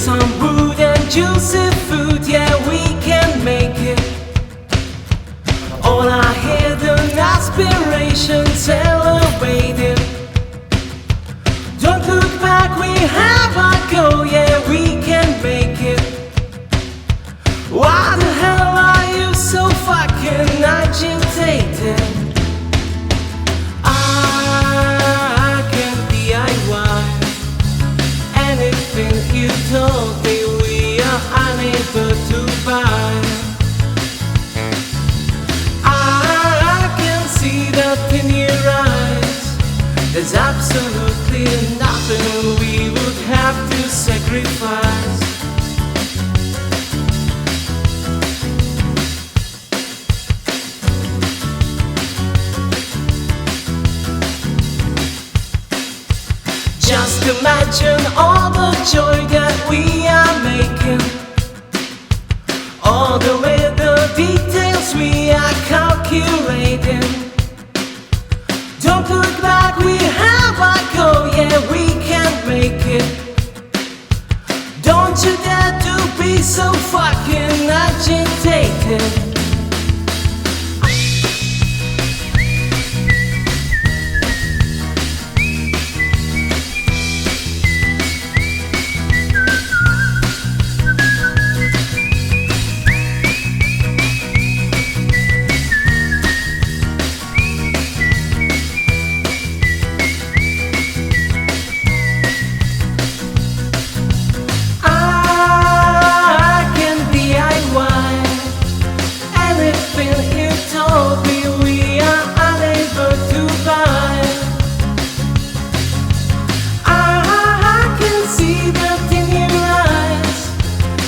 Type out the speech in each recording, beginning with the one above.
some wood and juicy food, yeah, we can make it. All our hidden aspirations elevated. Don't look back, we have our goal, yeah, we can make it. Why the hell are you so fucking agitated? I can DIY anything you told me we are unable to buy. I can see that in your eyes. There's absolutely nothing we would have to sacrifice. Just imagine all the joy that we are making, all the little details we are calculating. Don't look back, we have our goal, yeah, we can make it. Don't you dare to be so fucking agitated.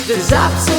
There's absolutely